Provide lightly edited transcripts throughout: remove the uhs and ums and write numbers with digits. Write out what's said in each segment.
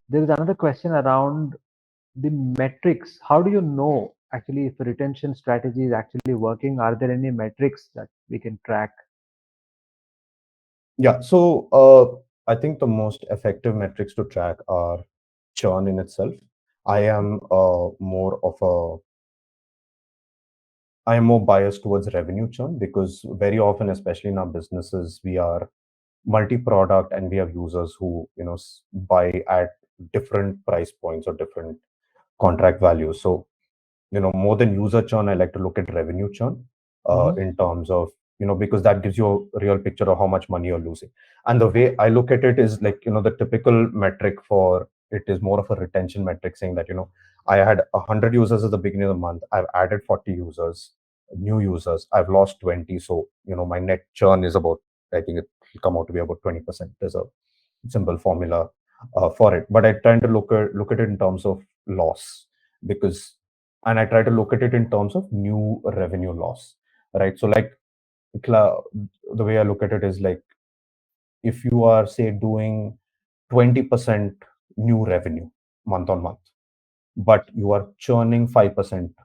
There is another question around the metrics. How do you know actually if a retention strategy is actually working? Are there any metrics that we can track? Yeah. So I think the most effective metrics to track are churn in itself. I am I am more biased towards revenue churn because very often, especially in our businesses, we are multi-product and we have users who buy at different price points or different contract values. So more than user churn, I like to look at revenue churn Mhm. in terms of, because that gives you a real picture of how much money you're losing. And the way I look at it is like, the typical metric for it is more of a retention metric, saying that, I had 100 users at the beginning of the month. I've added 40 users, new users. I've lost 20. So, my net churn is about, I think it will come out to be about 20%. There's a simple formula for it. But I try to look at it in terms of loss, because and I try to look at it in terms of new revenue loss, right? So like the way I look at it is like, if you are say doing 20% new revenue month on month, but you are churning 5%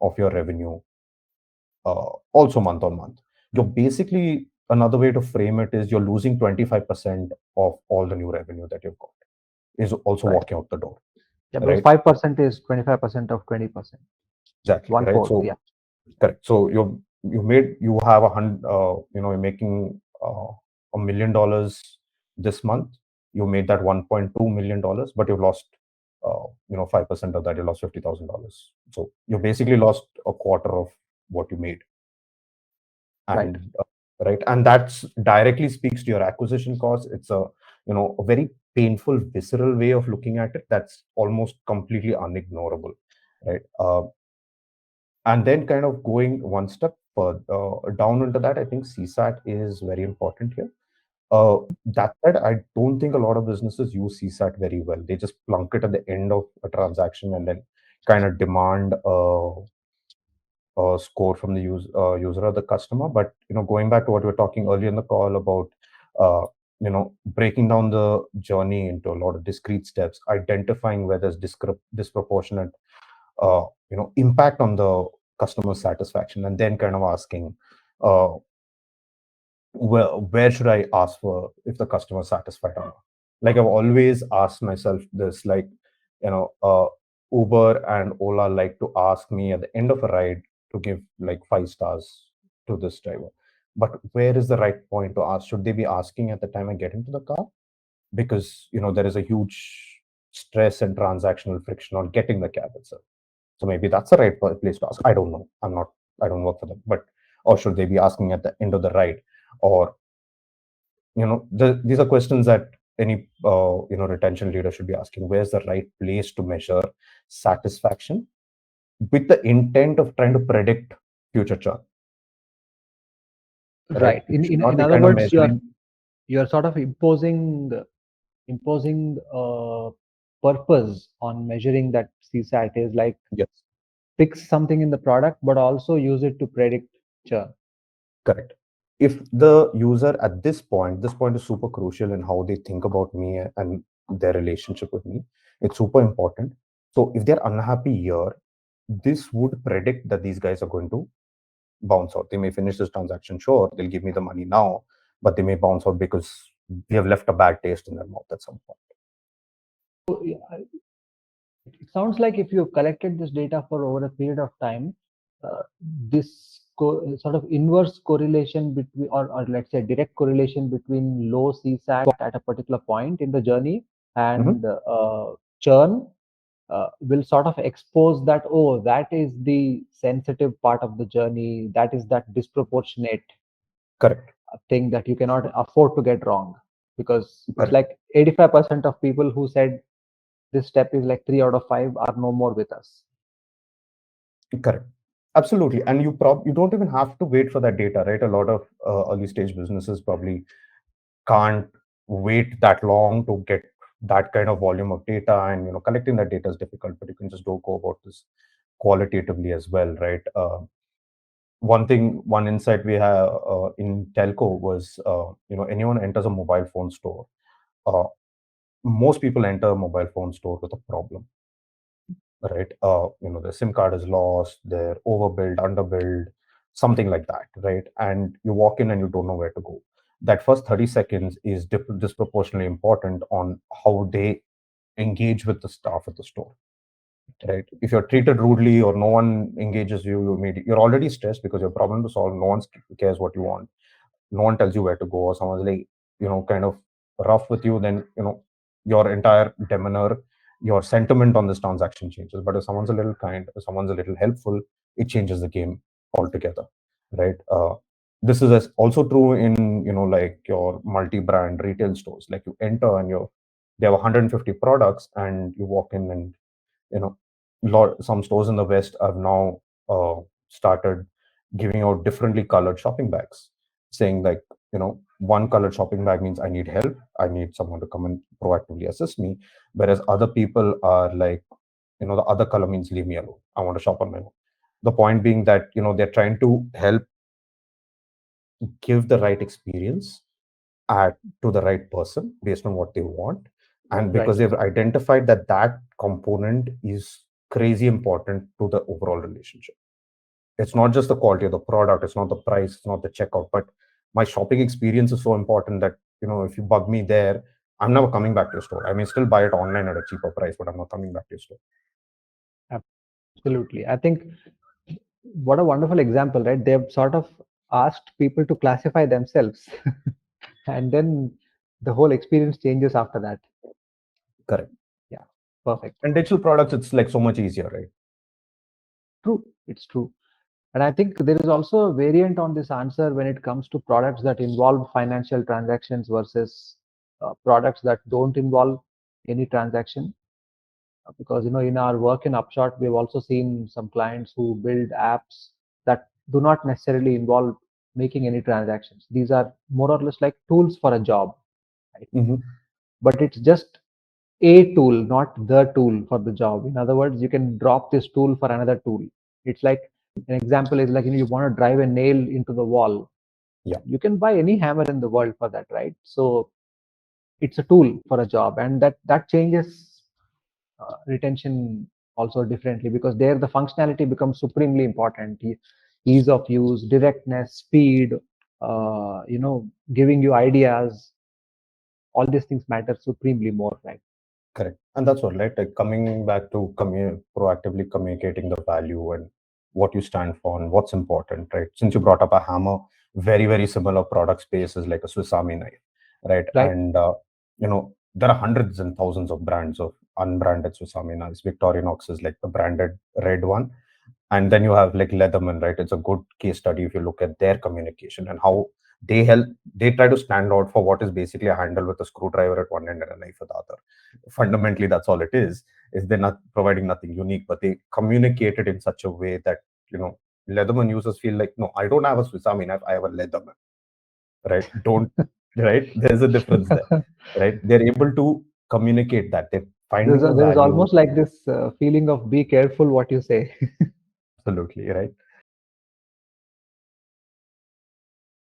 of your revenue also month on month, you're basically, another way to frame it is, you're losing 25% of all the new revenue that you've got is also Right. walking out the door, Yeah, because right? 5% is 25% of 20%. Exactly, One right? fourth. So Yeah. correct. So you have you're making $1 million this month. You made that $1.2 million, but you've lost 5% of that. You lost $50,000. So you basically lost a quarter of what you made, Right. and right, and that's directly speaks to your acquisition cost. It's a very painful, visceral way of looking at it. That's almost completely unignorable, right? And then kind of going one step further down into that, I think CSAT is very important here. That said, I don't think a lot of businesses use CSAT very well. They just plunk it at the end of a transaction and then kind of demand a score from the user or the customer. But going back to what we were talking earlier in the call about uh, breaking down the journey into a lot of discrete steps, identifying where there's disproportionate impact on the customer satisfaction, and then kind of asking, uh, where should I ask for if the customer is satisfied or not. Like, I've always asked myself this, like, Uber and Ola like to ask me at the end of a ride to give like 5 stars to this driver, but where is the right point to ask? Should they be asking at the time I get into the car? Because there is a huge stress and transactional friction on getting the cab itself. So maybe that's the right place to ask. I don't know. I don't work for them. But, or should they be asking at the end of the ride? Or, these are questions that any, retention leader should be asking. Where's the right place to measure satisfaction with the intent of trying to predict future churn, right? Right. You In, should in not in be other kind of words, measuring. you're sort of imposing purpose on measuring that CSAT is like Yes, fix something in the product, but also use it to predict churn. correct. If the user at this point is super crucial in how they think about me and their relationship with me, it's super important. So if they're unhappy here, this would predict that these guys are going to bounce out. They may finish this transaction, sure, they'll give me the money now, but they may bounce out because we have left a bad taste in their mouth at some point. So, yeah, it sounds like if you've collected this data for over a period of time, this sort of inverse correlation between, or let's say direct correlation between low CSAT at a particular point in the journey Mhm. and churn will sort of expose that, oh, that is the sensitive part of the journey, that is that disproportionate Correct. thing that you cannot afford to get wrong. Because it's Correct. like 85% of people who said this step is like 3 out of 5 are no more with us. Correct. Absolutely. And you don't even have to wait for that data, right? A lot of early stage businesses probably can't wait that long to get that kind of volume of data, and collecting that data is difficult, but you can just go about this qualitatively as well, right? One insight we have in telco was, anyone enters a mobile phone store, uh, most people enter a mobile phone store with a problem, right? The SIM card is lost, they're overbuilt, underbuilt, something like that, right? And you walk in and you don't know where to go. That first 30 seconds is disproportionately important on how they engage with the staff at the store, right? If you're treated rudely or no one engages you, you're already stressed because your problem to solve, no one cares what you want, no one tells you where to go, or someone's like, kind of rough with you, then, your entire demeanor, your sentiment on this transaction changes. But if someone's a little kind, if someone's a little helpful, it changes the game altogether, right? This is also true in, like your multi-brand retail stores. Like you enter and they have 150 products, and you walk in and, you know some stores in the west have now started giving out differently colored shopping bags, saying like, one colored shopping bag means I need help, I need someone to come and proactively assist me, whereas other people are like, the other color means leave me alone, I want to shop on my own. The point being that, they're trying to help give the right experience to the right person based on what they want. And because Right. they've identified that that component is crazy important to the overall relationship. It's not just the quality of the product, it's not the price, it's not the checkout, but my shopping experience is so important that, if you bug me there, I'm never coming back to your store. I may still buy it online at a cheaper price, but I'm not coming back to your store. Absolutely. I think what a wonderful example, right? They've sort of asked people to classify themselves, and then the whole experience changes after that. Correct. Yeah, perfect. And digital products, it's like so much easier, right? True, it's true. And I think there is also a variant on this answer when it comes to products that involve financial transactions versus products that don't involve any transaction. Because in our work in Upshot, we've also seen some clients who build apps that do not necessarily involve making any transactions. These are more or less like tools for a job, right? Mm-hmm. But it's just a tool, not the tool for the job. In other words, you can drop this tool for another tool. It's like, an example is like, you want to drive a nail into the wall. Yeah. You can buy any hammer in the world for that, right? So it's a tool for a job, and that changes retention also differently, because there the functionality becomes supremely important. Ease of use, directness, speed, giving you ideas, all these things matter supremely more, right? Correct. And that's what, right? Like coming back to proactively communicating the value and what you stand for and what's important, right? Since you brought up a hammer, very, very similar product space is like a Swiss Army knife, right? Right. And, there are hundreds and thousands of brands of unbranded Swiss Army knives. Victorinox is like the branded red one. And then you have like Leatherman, right? It's a good case study if you look at their communication and how they try to stand out for what is basically a handle with a screwdriver at one end and a knife at the other. Fundamentally, that's all it is they're not providing nothing unique, but they communicate it in such a way that, Leatherman users feel like, no, I don't have a Swiss Army knife, I have a Leatherman, right? Don't Right? There's a difference there, right? They're able to communicate that they're finding the There is value. almost like this feeling of be careful what you say. Absolutely, right?